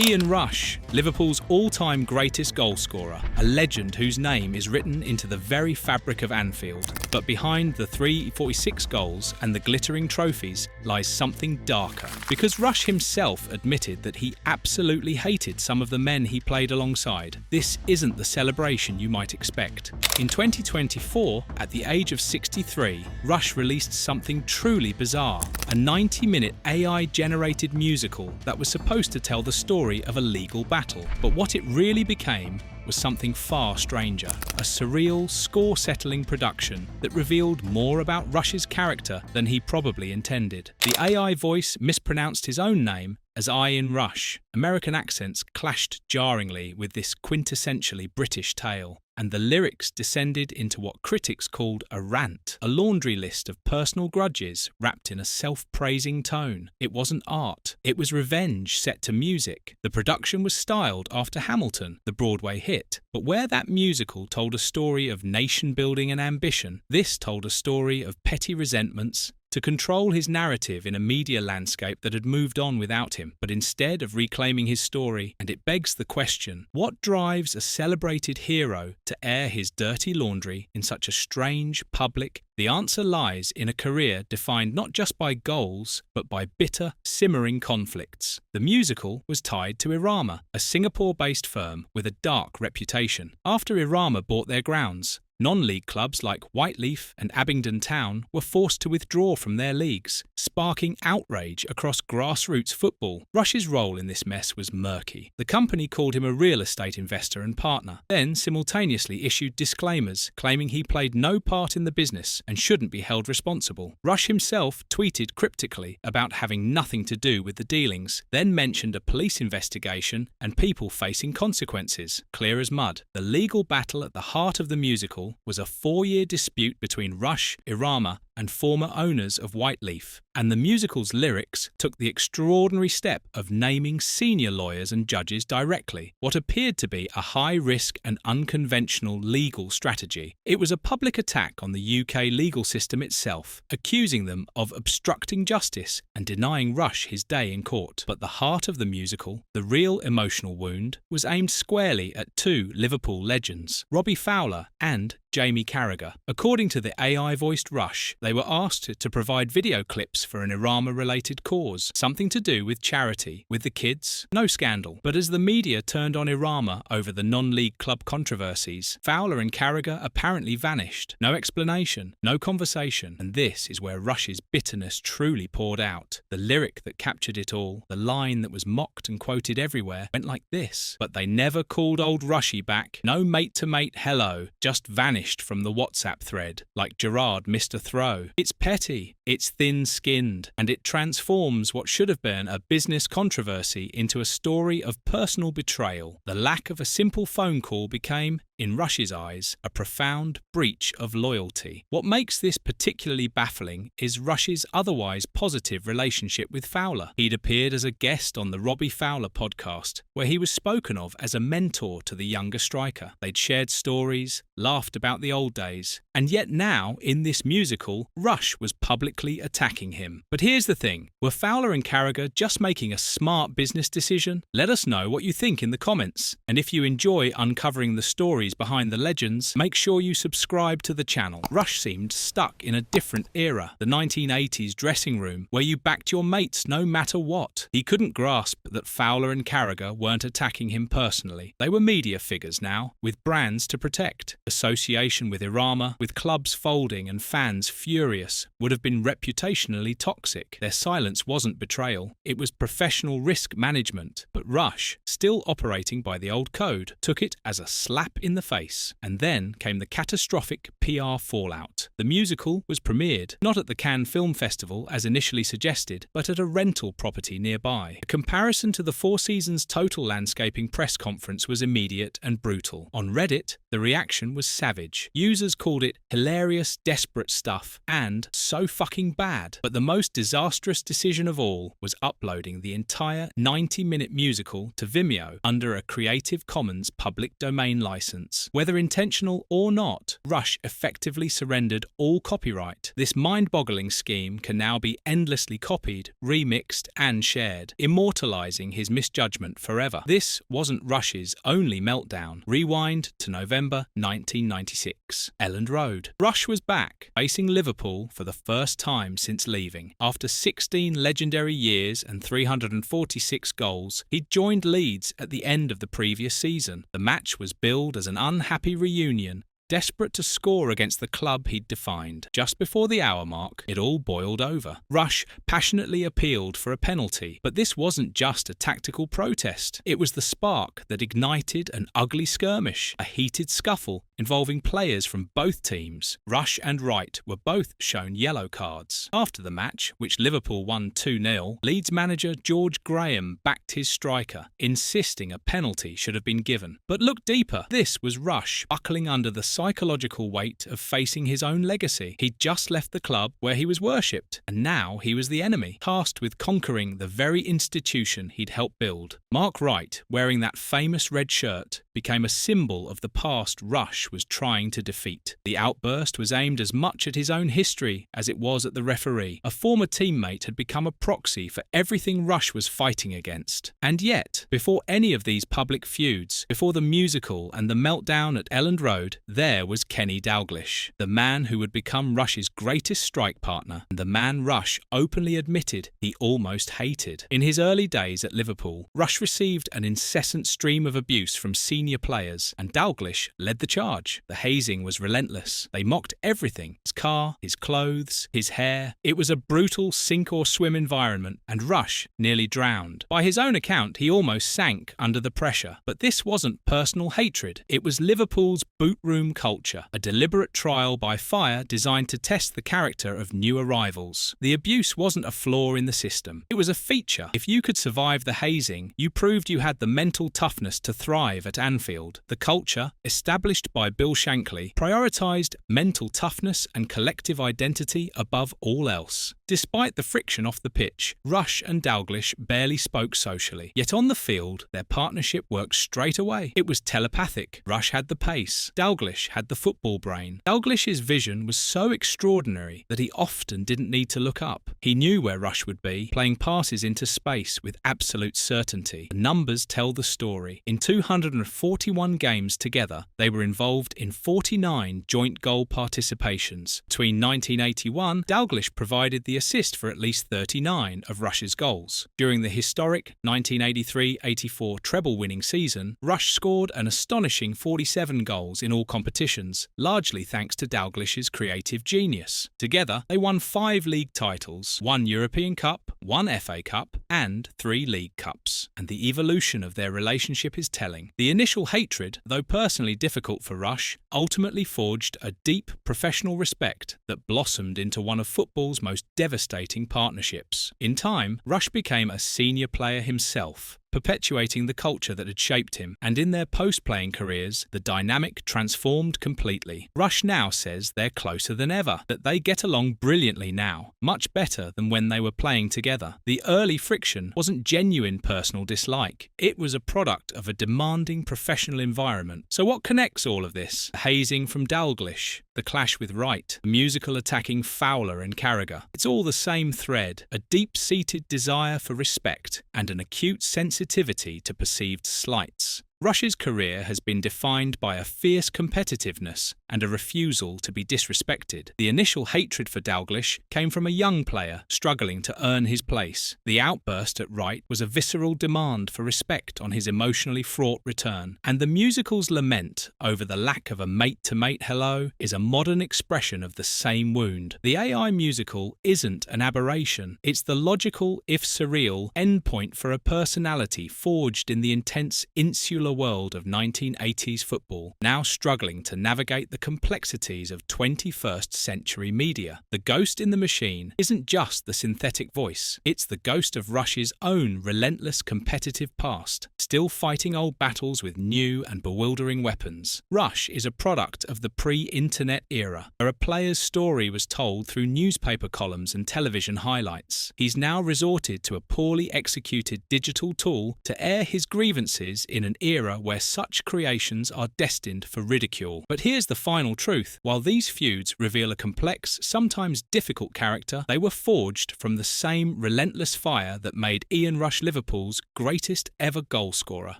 Ian Rush, Liverpool's all-time greatest goalscorer, a legend whose name is written into the very fabric of Anfield. But behind the 346 goals and the glittering trophies lies something darker. Because Rush himself admitted that he absolutely hated some of the men he played alongside, this isn't the celebration you might expect. In 2024, at the age of 63, Rush released something truly bizarre, a 90-minute AI-generated musical that was supposed to tell the story of a legal battle. But what it really became was something far stranger, a surreal, score-settling production that revealed more about Rush's character than he probably intended. The AI voice mispronounced his own name as Ian Rush. American accents clashed jarringly with this quintessentially British tale, and the lyrics descended into what critics called a rant, a laundry list of personal grudges wrapped in a self-praising tone. It wasn't art, it was revenge set to music. The production was styled after Hamilton, the Broadway hit, but where that musical told a story of nation-building and ambition, this told a story of petty resentments, to control his narrative in a media landscape that had moved on without him, but instead of reclaiming his story. And it begs the question, what drives a celebrated hero to air his dirty laundry in such a strange, public? The answer lies in a career defined not just by goals, but by bitter, simmering conflicts. The musical was tied to Irama, a Singapore-based firm with a dark reputation. After Irama bought their grounds, non-league clubs like Whiteleaf and Abingdon Town were forced to withdraw from their leagues, sparking outrage across grassroots football. Rush's role in this mess was murky. The company called him a real estate investor and partner, then simultaneously issued disclaimers claiming he played no part in the business and shouldn't be held responsible. Rush himself tweeted cryptically about having nothing to do with the dealings, then mentioned a police investigation and people facing consequences, clear as mud. The legal battle at the heart of the musical was a 4-year dispute between Rush, Irama, and former owners of Whiteleaf, and the musical's lyrics took the extraordinary step of naming senior lawyers and judges directly, what appeared to be a high-risk and unconventional legal strategy. It was a public attack on the UK legal system itself, accusing them of obstructing justice and denying Rush his day in court. But the heart of the musical, the real emotional wound, was aimed squarely at two Liverpool legends, Robbie Fowler and Jamie Carragher. According to the AI-voiced Rush, they were asked to provide video clips for an Irama-related cause, something to do with charity. With the kids, no scandal. But as the media turned on Irama over the non-league club controversies, Fowler and Carragher apparently vanished. No explanation, no conversation, and this is where Rush's bitterness truly poured out. The lyric that captured it all, the line that was mocked and quoted everywhere, went like this: "But they never called old Rushy back. No mate-to-mate hello, just vanished from the WhatsApp thread, like Gerrard missed a throw." It's petty, it's thin-skinned, and it transforms what should have been a business controversy into a story of personal betrayal. The lack of a simple phone call became, in Rush's eyes, a profound breach of loyalty. What makes this particularly baffling is Rush's otherwise positive relationship with Fowler. He'd appeared as a guest on the Robbie Fowler podcast, where he was spoken of as a mentor to the younger striker. They'd shared stories, laughed about the old days, and yet now, in this musical, Rush was publicly attacking him. But here's the thing, were Fowler and Carragher just making a smart business decision? Let us know what you think in the comments, and if you enjoy uncovering the stories behind the legends, make sure you subscribe to the channel. Rush seemed stuck in a different era, the 1980s dressing room, where you backed your mates no matter what. He couldn't grasp that Fowler and Carragher weren't attacking him personally. They were media figures now, with brands to protect. Association with Irama, with clubs folding and fans furious, would have been reputationally toxic. Their silence wasn't betrayal, it was professional risk management. But Rush, still operating by the old code, took it as a slap in the face. And then came the catastrophic PR fallout. The musical was premiered, not at the Cannes Film Festival as initially suggested, but at a rental property nearby. A comparison to the Four Seasons Total Landscaping press conference was immediate and brutal. On Reddit, The reaction was savage. Users called it hilarious, desperate stuff and so fucking bad. But the most disastrous decision of all was uploading the entire 90-minute musical to Vimeo under a Creative Commons public domain license. Whether intentional or not, Rush effectively surrendered all copyright. This mind-boggling scheme can now be endlessly copied, remixed and shared, immortalizing his misjudgment forever. This wasn't Rush's only meltdown. Rewind to November 1996. Elland Road. Rush was back, facing Liverpool for the first time since leaving. After 16 legendary years and 346 goals, he'd joined Leeds at the end of the previous season. The match was billed as an unhappy reunion, desperate to score against the club he'd defined. Just before the hour mark, it all boiled over. Rush passionately appealed for a penalty, but this wasn't just a tactical protest. It was the spark that ignited an ugly skirmish, a heated scuffle involving players from both teams. Rush and Wright were both shown yellow cards. After the match, which Liverpool won 2-0, Leeds manager George Graham backed his striker, insisting a penalty should have been given. But look deeper. This was Rush buckling under the psychological weight of facing his own legacy. He'd just left the club where he was worshipped, and now he was the enemy, tasked with conquering the very institution he'd helped build. Mark Wright, wearing that famous red shirt, became a symbol of the past Rush was trying to defeat. The outburst was aimed as much at his own history as it was at the referee. A former teammate had become a proxy for everything Rush was fighting against. And yet, before any of these public feuds, before the musical and the meltdown at Elland Road, there was Kenny Dalglish, the man who would become Rush's greatest strike partner, and the man Rush openly admitted he almost hated. In his early days at Liverpool, Rush received an incessant stream of abuse from senior players, and Dalglish led the charge. The hazing was relentless. They mocked everything: his car, his clothes, his hair. It was a brutal sink-or-swim environment, and Rush nearly drowned. By his own account, he almost sank under the pressure. But this wasn't personal hatred. It was Liverpool's boot room culture, a deliberate trial by fire designed to test the character of new arrivals. The abuse wasn't a flaw in the system. It was a feature. If you could survive the hazing, you proved you had the mental toughness to thrive at Anfield. The culture, established by Bill Shankly, prioritised mental toughness and collective identity above all else. Despite the friction off the pitch, Rush and Dalglish barely spoke socially. Yet on the field, their partnership worked straight away. It was telepathic. Rush had the pace. Dalglish had the football brain. Dalglish's vision was so extraordinary that he often didn't need to look up. He knew where Rush would be, playing passes into space with absolute certainty. The numbers tell the story. In 241 games together, they were involved in 49 joint goal participations. Between 1981, Dalglish provided the assist for at least 39 of Rush's goals. During the historic 1983-84 treble-winning season, Rush scored an astonishing 47 goals in all competitions, largely thanks to Dalglish's creative genius. Together, they won 5 league titles, 1 European Cup, 1 FA Cup, and 3 League Cups. And the evolution of their relationship is telling. The initial hatred, though personally difficult for Rush, ultimately forged a deep professional respect that blossomed into one of football's most devastating partnerships. In time, Rush became a senior player himself, perpetuating the culture that had shaped him, and in their post-playing careers, the dynamic transformed completely. Rush now says they're closer than ever, that they get along brilliantly now, much better than when they were playing together. The early friction wasn't genuine personal dislike. It was a product of a demanding professional environment. So what connects all of this? The hazing from Dalglish, the clash with Wright, the musical attacking Fowler and Carragher. It's all the same thread, a deep-seated desire for respect and an acute sensitivity to perceived slights. Rush's career has been defined by a fierce competitiveness and a refusal to be disrespected. The initial hatred for Dalglish came from a young player struggling to earn his place. The outburst at Wright was a visceral demand for respect on his emotionally fraught return. And the musical's lament over the lack of a mate-to-mate hello is a modern expression of the same wound. The AI musical isn't an aberration. It's the logical, if surreal, endpoint for a personality forged in the intense insular world of 1980s football, now struggling to navigate the complexities of 21st century media. The ghost in the machine isn't just the synthetic voice, it's the ghost of Rush's own relentless competitive past, still fighting old battles with new and bewildering weapons. Rush is a product of the pre-internet era, where a player's story was told through newspaper columns and television highlights. He's now resorted to a poorly executed digital tool to air his grievances in an era where such creations are destined for ridicule. But here's the final truth. While these feuds reveal a complex, sometimes difficult character, they were forged from the same relentless fire that made Ian Rush Liverpool's greatest ever goalscorer.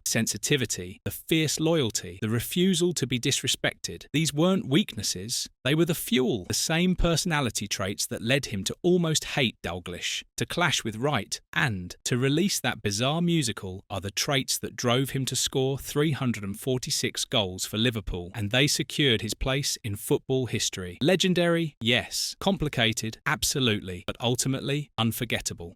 Sensitivity, the fierce loyalty, the refusal to be disrespected. These weren't weaknesses, they were the fuel, the same personality traits that led him to almost hate Dalglish, to clash with Wright, and to release that bizarre musical are the traits that drove him to score 346 goals for Liverpool, and they secured his place in football history. Legendary? Yes. Complicated? Absolutely. But ultimately, unforgettable.